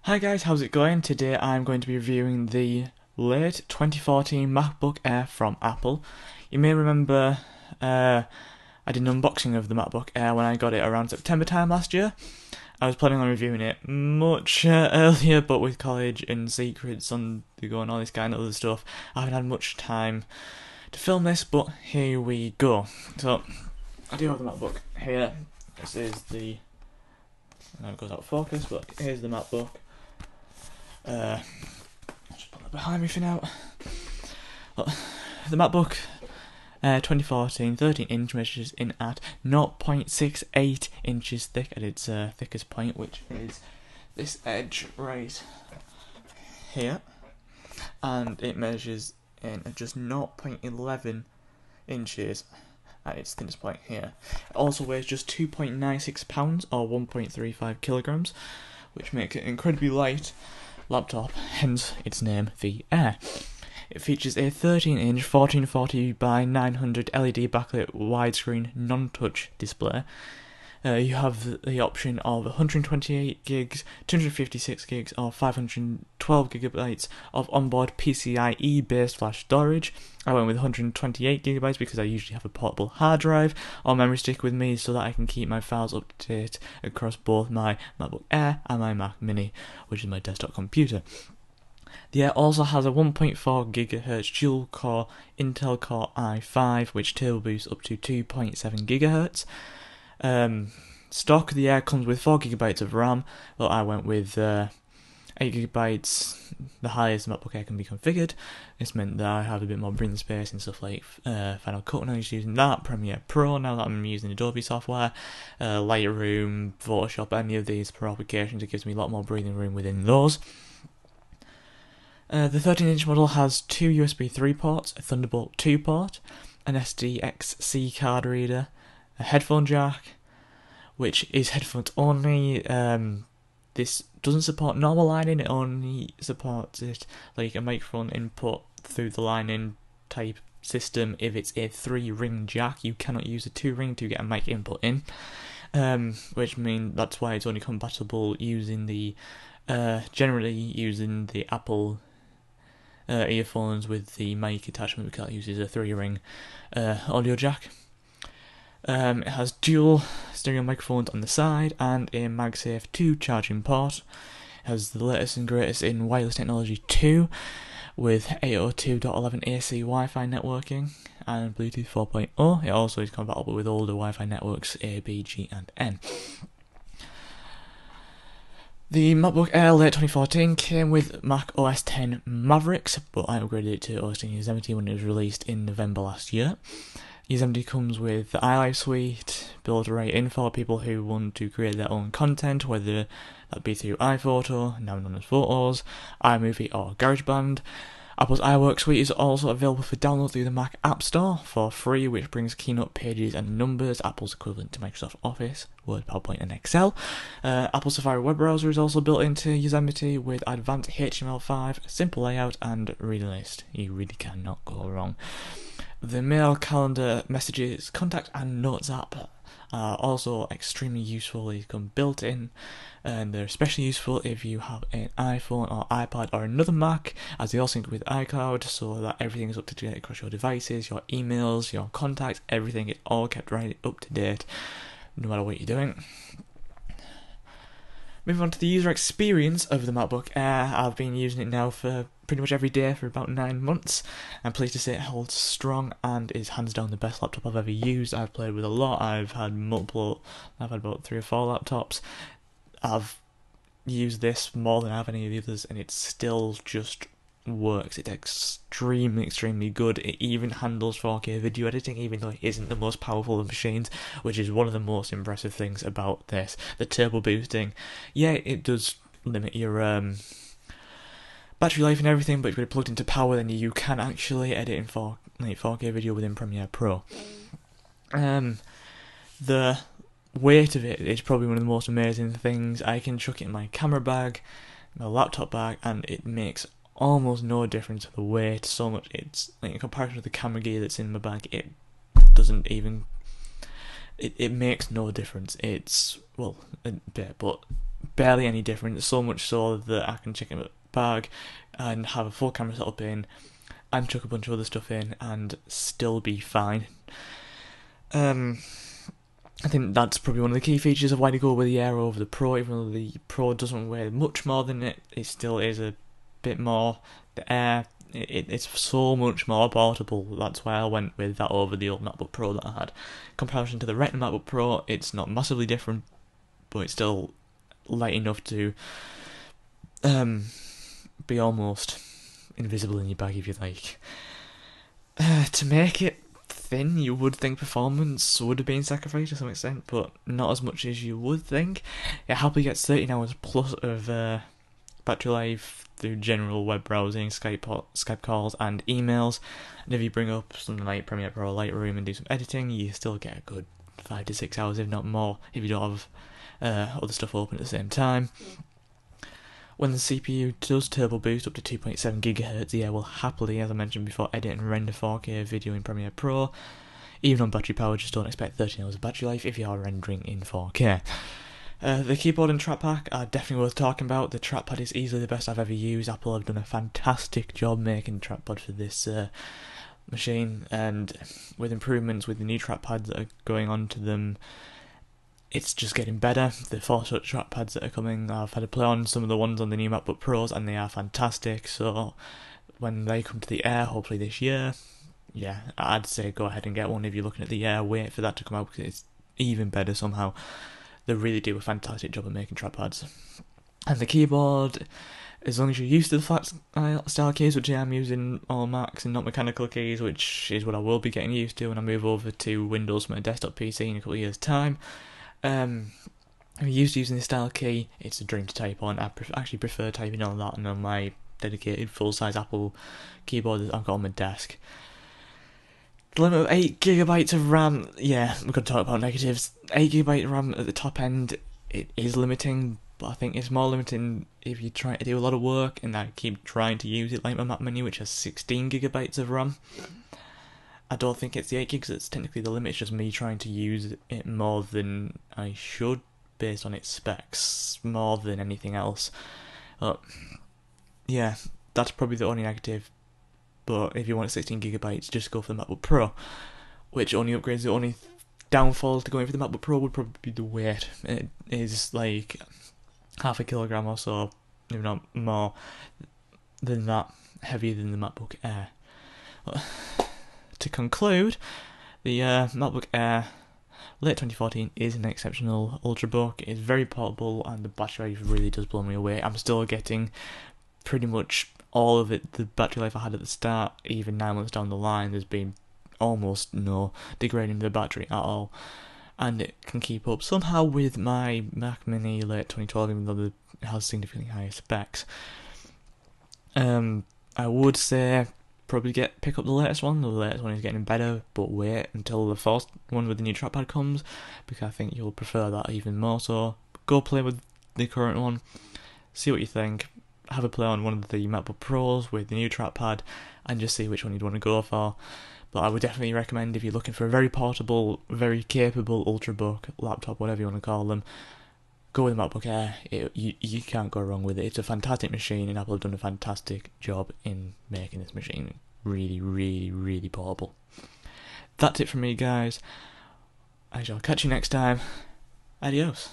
Hi guys, how's it going? Today I'm going to be reviewing the late 2014 MacBook Air from Apple. You may remember I did an unboxing of the MacBook Air when I got it around September time last year. I was planning on reviewing it much earlier, but with college and secrets on the go and all this kind of other stuff, I haven't had much time to film this, but here we go. So, I do have the MacBook here. This is the... I know it goes out of focus, but here's the MacBook. I'll just put that behind me for now. Well, the MacBook 2014 13-inch measures in at 0.68 inches thick at its thickest point, which is this edge right here, and it measures in at just 0.11 inches at its thinnest point here. It also weighs just 2.96 pounds or 1.35 kilograms, which makes it incredibly light laptop, hence its name, the Air. It features a 13-inch 1440 by 900 LED backlit widescreen non-touch display. You have the option of 128 gigs, 256 gigs, or 512 gigabytes of onboard PCIe based flash storage. I went with 128 gigabytes because I usually have a portable hard drive or memory stick with me so that I can keep my files up to date across both my MacBook Air and my Mac Mini, which is my desktop computer. The Air also has a 1.4 GHz dual-core Intel Core i5, which turbo boosts up to 2.7 GHz. Stock, the Air comes with 4 GB of RAM, but I went with 8 GB, the highest the MacBook Air can be configured. This meant that I have a bit more breathing space and stuff like Final Cut when I was using that, Premiere Pro now that I'm using Adobe software, Lightroom, Photoshop, any of these Pro applications. It gives me a lot more breathing room within those. The 13-inch model has 2 USB 3 ports, a Thunderbolt 2 port, an SDXC card reader, a headphone jack, which is headphones only. This doesn't support normal line-in, it only supports it like a microphone input through the line-in type system. If it's a 3-ring jack, you cannot use a 2-ring to get a mic input in, which means that's why it's only compatible using the generally using the Apple earphones with the mic attachment, because it uses a 3-ring audio jack. It has dual stereo microphones on the side and a MagSafe 2 charging port. It has the latest and greatest in wireless technology too, with 802.11 AC Wi-Fi networking and Bluetooth 4.0. It also is compatible with older Wi-Fi networks A, B, G and N. The MacBook Air late 2014 came with Mac OS X Mavericks, but I upgraded it to OS X Yosemite when it was released in November last year. Yosemite comes with the iLife suite, built right in for people who want to create their own content, whether that be through iPhoto, now known as Photos, iMovie or GarageBand. Apple's iWork suite is also available for download through the Mac App Store for free, which brings Keynote, Pages and Numbers, Apple's equivalent to Microsoft Office, Word, PowerPoint and Excel. Apple Safari web browser is also built into Yosemite with advanced HTML5, simple layout and reader list. You really cannot go wrong. The Mail, Calendar, Messages, Contact and Notes app are also extremely useful. They come built in, and they're especially useful if you have an iPhone or iPad or another Mac, as they all sync with iCloud so that everything is up to date across your devices, your emails, your contacts, everything is all kept right up to date no matter what you're doing. Moving on to the user experience of the MacBook Air, I've been using it now for pretty much every day for about 9 months. I'm pleased to say it holds strong and is hands down the best laptop I've ever used. I've played with a lot, I've had about 3 or 4 laptops. I've used this more than I have any of the others, and it still just works. It's extremely good. It even handles 4K video editing, even though it isn't the most powerful of machines, which is one of the most impressive things about this. The turbo boosting, yeah, it does limit your battery life and everything, but if you're plugged into power, then you can actually edit in 4K video within Premiere Pro. The weight of it is probably one of the most amazing things. I can chuck it in my camera bag, my laptop bag, and it makes almost no difference to the weight. So much, it's like in comparison to the camera gear that's in my bag, it doesn't even, it makes no difference. It's, well, a bit, but barely any different, so much so that I can check in a bag and have a full camera setup in and chuck a bunch of other stuff in and still be fine. I think that's probably one of the key features of why they go with the Air over the Pro. Even though the Pro doesn't weigh much more than it, it still is a bit more. The Air, it's so much more portable. That's why I went with that over the old MacBook Pro that I had. In comparison to the Retina MacBook Pro, it's not massively different, but it's still light enough to be almost invisible in your bag, if you like. To make it thin, you would think performance would have been sacrificed to some extent, but not as much as you would think. It happily gets 13 hours plus of battery life through general web browsing, Skype calls and emails, and if you bring up something like Premiere Pro or Lightroom and do some editing, you still get a good 5 to 6 hours, if not more, if you don't have other stuff open at the same time. When the CPU does turbo boost up to 2.7 GHz, the Air will happily, as I mentioned before, edit and render 4K video in Premiere Pro. Even on battery power, just don't expect 13 hours of battery life if you are rendering in 4K. The keyboard and trackpad are definitely worth talking about. The trackpad is easily the best I've ever used. Apple have done a fantastic job making the trackpad for this machine, and with improvements with the new trackpads that are going on to them, it's just getting better. The Force-touch trackpads that are coming, I've had a play on some of the ones on the new MacBook Pros and they are fantastic, so when they come to the Air, hopefully this year, yeah, I'd say go ahead and get one if you're looking at the Air. Wait for that to come out because it's even better somehow. They really do a fantastic job of making trackpads. And the keyboard, as long as you're used to the flat style keys, which I'm using all Macs and not mechanical keys, which is what I will be getting used to when I move over to Windows from a desktop PC in a couple of years' time. If you're used to using this style key, it's a dream to type on. I actually prefer typing on that and on my dedicated full-size Apple keyboard that I've got on my desk. The limit of 8GB of RAM, yeah, we're going to talk about negatives. 8GB of RAM at the top end, it is limiting, but I think it's more limiting if you try to do a lot of work and I keep trying to use it, like my Mac Mini, which has 16GB of RAM. I don't think it's the 8 gigs that's technically the limit, it's just me trying to use it more than I should based on its specs, more than anything else. Yeah, that's probably the only negative, but if you want 16GB, just go for the MacBook Pro, which only upgrades. The only downfall to going for the MacBook Pro would probably be the weight. It is like half a kilogram or so, if not more than that, heavier than the MacBook Air. To conclude, the MacBook Air late 2014 is an exceptional ultrabook. It's very portable and the battery life really does blow me away. I'm still getting pretty much all of it. The battery life I had at the start, even 9 months down the line, there's been almost no degrading of the battery at all. And it can keep up somehow with my Mac Mini late 2012, even though it has significantly higher specs. I would say probably pick up the latest one. The latest one is getting better, but wait until the first one with the new trackpad comes, because I think you'll prefer that even more. So go play with the current one, see what you think, have a play on one of the MacBook Pros with the new trackpad, and just see which one you'd want to go for. But I would definitely recommend, if you're looking for a very portable, very capable ultrabook, laptop, whatever you want to call them, go with the MacBook Air. You can't go wrong with it. It's a fantastic machine, and Apple have done a fantastic job in making this machine really, really, really portable. That's it from me, guys. I shall catch you next time. Adios.